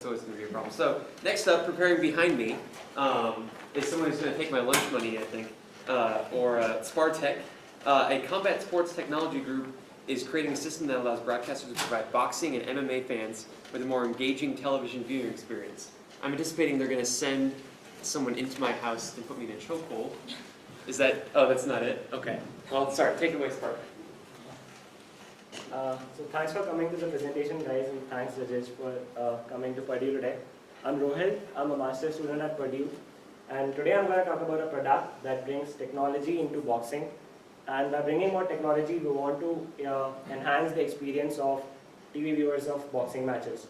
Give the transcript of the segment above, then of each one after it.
always going to be a problem. So next up, preparing behind me, is someone who's going to take my lunch money, I think, or Spartech. A combat sports technology group is creating a system that allows broadcasters to provide boxing and MMA fans with a more engaging television viewing experience. I'm anticipating they're going to send someone into my house to put me in a chokehold. Is that, oh, that's not it? Okay. Well, sorry, take it away, Spartech. So thanks for coming to the presentation, guys, and thanks, Rajesh, for coming to Purdue today. I'm Rohit. I'm a master's student at Purdue, and today I'm going to talk about a product that brings technology into boxing. And by bringing more technology, we want to enhance the experience of TV viewers of boxing matches.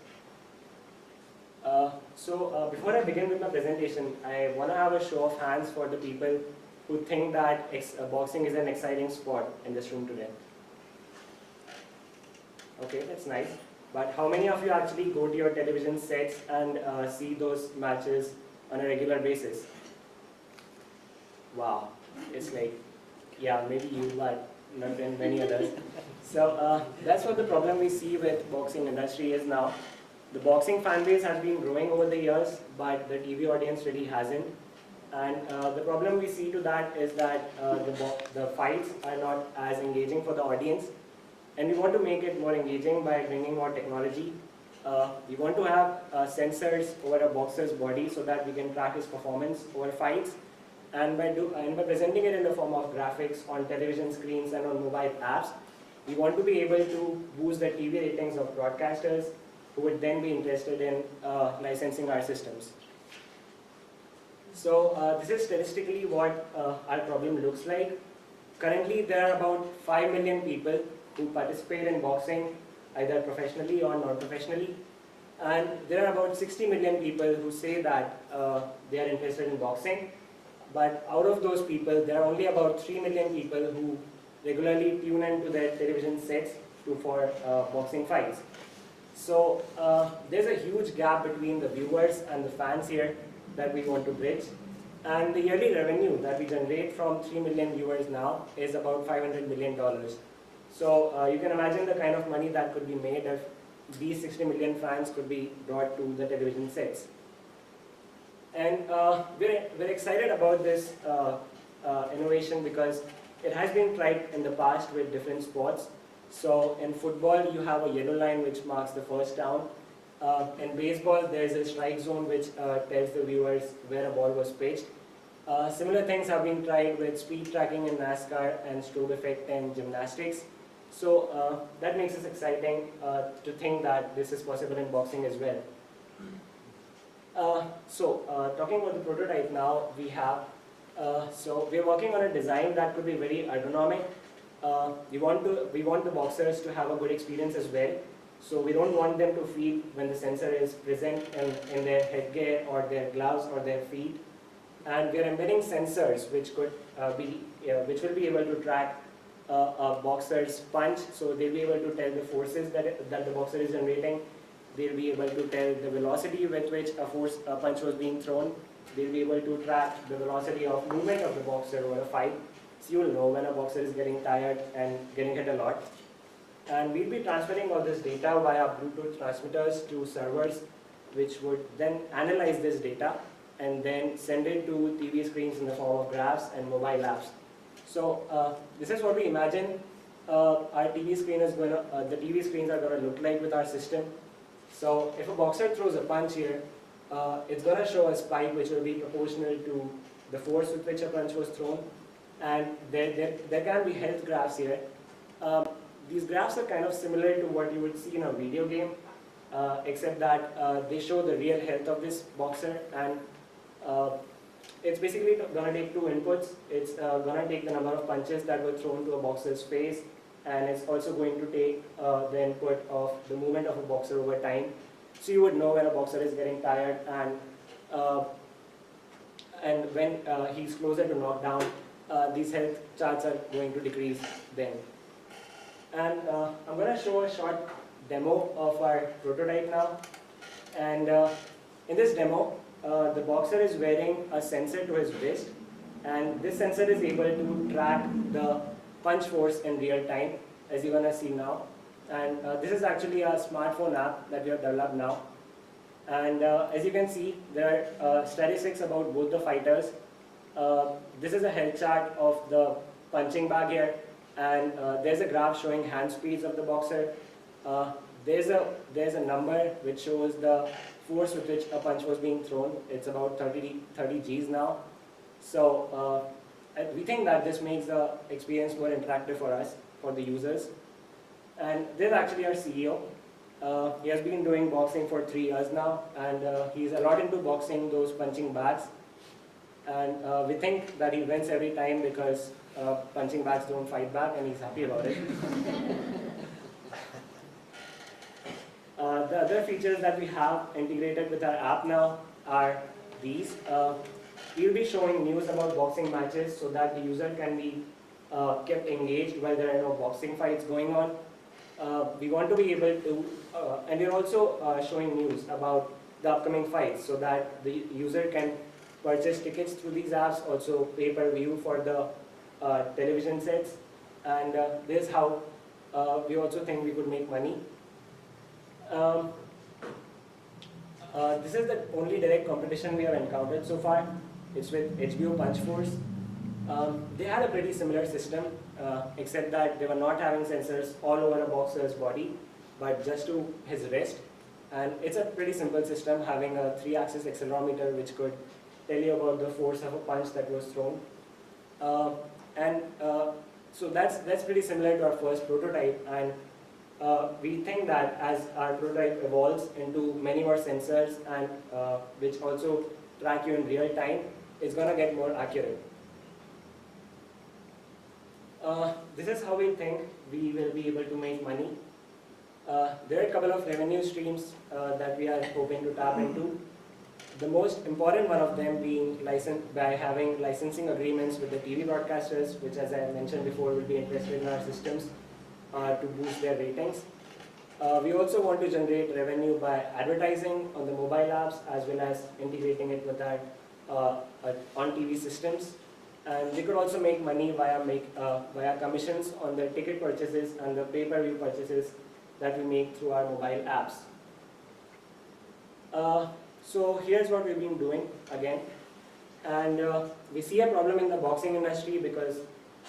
Before I begin with my presentation, I want to have a show of hands for the people who think that boxing is an exciting sport in this room today. Okay, that's nice. But how many of you actually go to your television sets and see those matches on a regular basis? Wow, it's like, yeah, maybe you, but not many others. So that's what the problem we see with boxing industry is now. The boxing fan base has been growing over the years, but the TV audience really hasn't. And the problem we see to that is that the fights are not as engaging for the audience. And we want to make it more engaging by bringing more technology. We want to have sensors over a boxer's body so that we can track his performance over fights. And by presenting it in the form of graphics on television screens and on mobile apps, we want to be able to boost the TV ratings of broadcasters who would then be interested in licensing our systems. So this is statistically what our problem looks like. Currently, there are about 5 million people who participate in boxing, either professionally or non-professionally. And there are about 60 million people who say that they are interested in boxing. But out of those people, there are only about 3 million people who regularly tune into their television sets for boxing fights. So there's a huge gap between the viewers and the fans here that we want to bridge. And the yearly revenue that we generate from 3 million viewers now is about $500 million. So you can imagine the kind of money that could be made if these 60 million fans could be brought to the television sets. And we're excited about this innovation because it has been tried in the past with different sports. So in football, you have a yellow line which marks the first down. In baseball, there's a strike zone which tells the viewers where a ball was pitched. Similar things have been tried with speed tracking in NASCAR and strobe effect in gymnastics. So that makes it exciting to think that this is possible in boxing as well. Talking about the prototype now, we have, so we're working on a design that could be very ergonomic. We want the boxers to have a good experience as well. So we don't want them to feel when the sensor is present in their headgear or their gloves or their feet. And we're embedding sensors which could which will be able to track a boxer's punch. So they'll be able to tell the forces that the boxer is generating. They'll be able to tell the velocity with which a punch was being thrown. They'll be able to track the velocity of movement of the boxer over a fight. So you'll know when a boxer is getting tired and getting hit a lot. And we'll be transferring all this data via Bluetooth transmitters to servers, which would then analyze this data and then send it to TV screens in the form of graphs and mobile apps. So this is what we imagine our TV screen is going to, the TV screens are going to look like with our system. So if a boxer throws a punch here, it's going to show a spike which will be proportional to the force with which a punch was thrown. And there can be health graphs here. These graphs are kind of similar to what you would see in a video game, except that they show the real health of this boxer. And it's basically going to take two inputs. It's going to take the number of punches that were thrown to a boxer's face, and it's also going to take the input of the movement of a boxer over time. So you would know when a boxer is getting tired and when he's closer to knockdown, these health charts are going to decrease then. And I'm going to show a short demo of our prototype now. And in this demo, the boxer is wearing a sensor to his wrist, and this sensor is able to track the punch force in real time, as you're going to see now. And this is actually a smartphone app that we have developed now. And as you can see, there are statistics about both the fighters. This is a health chart of the punching bag here, and there's a graph showing hand speeds of the boxer. There's a number which shows the force with which a punch was being thrown. It's about 30 Gs now. So we think that this makes the experience more interactive for us, for the users. And this is actually our CEO. He has been doing boxing for 3 years now, and he's a lot into boxing those punching bags. And we think that he wins every time because punching bags don't fight back, and he's happy about it. The other features that we have integrated with our app now are these. We'll be showing news about boxing matches so that the user can be kept engaged while there are no boxing fights going on. We want to be able to, and we're also showing news about the upcoming fights so that the user can purchase tickets through these apps, also pay-per-view for the television sets, and this is how we also think we could make money. This is the only direct competition we have encountered so far. It's with HBO Punch Force. They had a pretty similar system, except that they were not having sensors all over a boxer's body, but just to his wrist. And it's a pretty simple system, having a 3-axis accelerometer which could tell you about the force of a punch that was thrown. So that's pretty similar to our first prototype, and we think that as our prototype evolves into many more sensors and which also track you in real time, it's going to get more accurate. This is how we think we will be able to make money. There are a couple of revenue streams that we are hoping to tap into. The most important one of them being by having licensing agreements with the TV broadcasters, which, as I mentioned before, will be interested in our systems to boost their ratings. We also want to generate revenue by advertising on the mobile apps as well as integrating it with our on-TV systems. And we could also make money via commissions on the ticket purchases and the pay-per-view purchases that we make through our mobile apps. So here's what we've been doing again. And we see a problem in the boxing industry because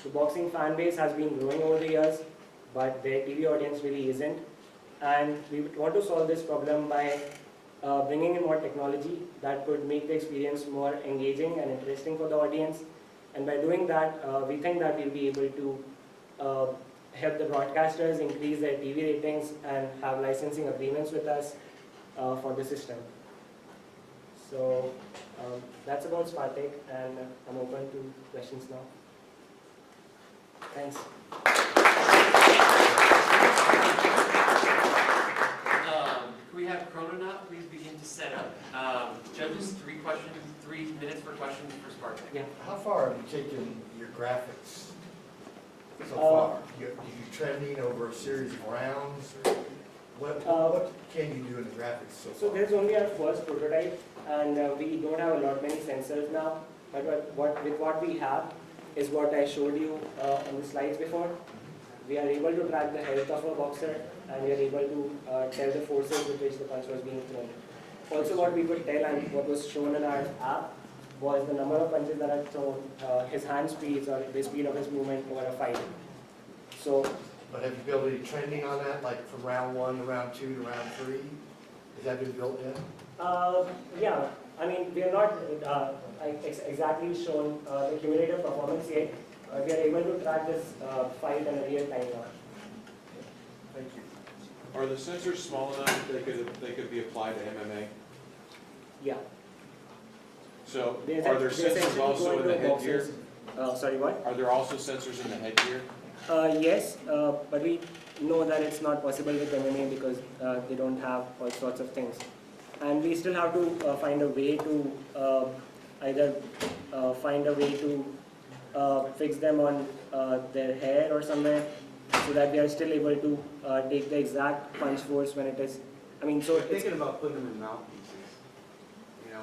the boxing fan base has been growing over the years, but their TV audience really isn't. And we want to solve this problem by bringing in more technology that could make the experience more engaging and interesting for the audience. And by doing that, we think that we'll be able to help the broadcasters increase their TV ratings and have licensing agreements with us for the system. So that's about Spartech, and I'm open to questions now. Thanks. Can we have Chrononaut please begin to set up? Judges, 3 minutes for questions for Spartech. Yeah. How far have you taken your graphics so far? You trending over a series of rounds? What can you do in the graphics so far? So there's only our first prototype, and we don't have a lot many sensors now. But with what we have is what I showed you on the slides before. We are able to track the health of a boxer, and we are able to tell the forces with which the punch was being thrown. Also, what we could tell and what was shown in our app was the number of punches that are thrown, his hand speeds or the speed of his movement over a fight. So, But have you built any trending on that, like from round 1 to round 2 to round 3? Has that been built yet? yeah, I mean, we are not exactly shown the cumulative performance yet. We are able to track this fight in a real time now. Thank you. Are the sensors small enough that they could be applied to MMA? Yeah. So They are there essentially sensors go also in into the headgear? boxes. Sorry, what? Are there also sensors in the headgear? Yes, but we know that it's not possible with MMA because they don't have all sorts of things. And we still have to find a way to fix them on their hair or somewhere so that they are still able to take the exact punch force when it is. I mean, so We're it's thinking about putting them in mouthpieces. You know,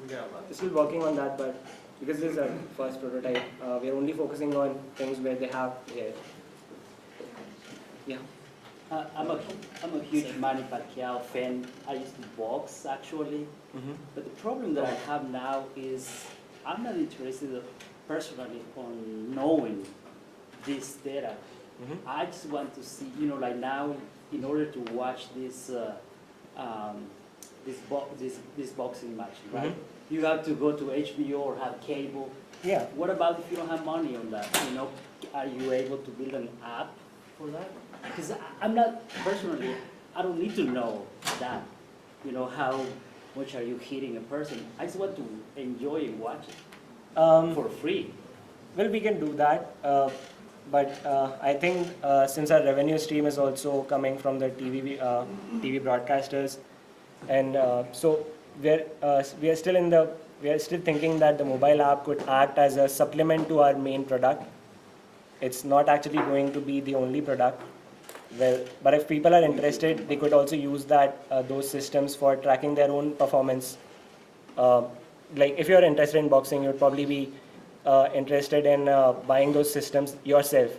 we got a lot. still working on that, but because this is our first prototype, we are only focusing on things where they have hair. Yeah. I'm a huge Manny Pacquiao fan. I used to box actually, but the problem that I have now is I'm not interested personally on knowing this data. I just want to see, like now, in order to watch this this boxing match, right? You have to go to HBO or have cable. Yeah. What about if you don't have money on that? Are you able to build an app for that? Because I'm not, personally, I don't need to know that. How much are you hitting a person? I just want to enjoy and watch it for free. Well, we can do that, but I think since our revenue stream is also coming from the TV broadcasters, and so we are still thinking that the mobile app could act as a supplement to our main product. It's not actually going to be the only product. Well, but if people are interested, they could also use those systems for tracking their own performance. Like if you're interested in boxing, you'd probably be interested in buying those systems yourself,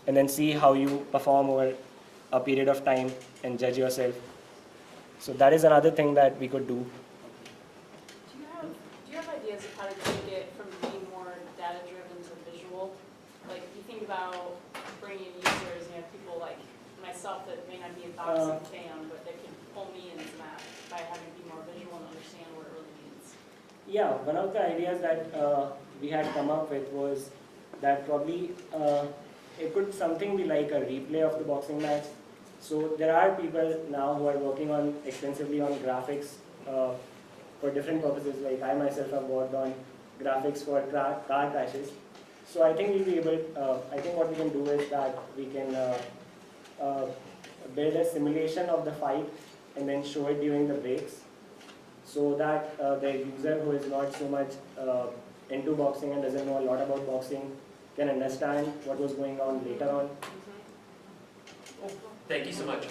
and then see how you perform over a period of time and judge yourself. So that is another thing that we could do. Do you have ideas of how to take it from being more data-driven to visual? Like, if you think about bringing in users, people like myself that may not be a boxing fan, but that can pull me into that by having to be more visual and understand what it really means. Yeah, one of the ideas that we had come up with was that probably it could something be like a replay of the boxing match. So there are people now who are working extensively on graphics for different purposes. Like I myself have worked on graphics for car crashes. So I think we'll be able. I think what we can do is that we can build a simulation of the fight and then show it during the breaks, so that the user who is not so much into boxing and doesn't know a lot about boxing can understand what was going on later on. Thank you so much.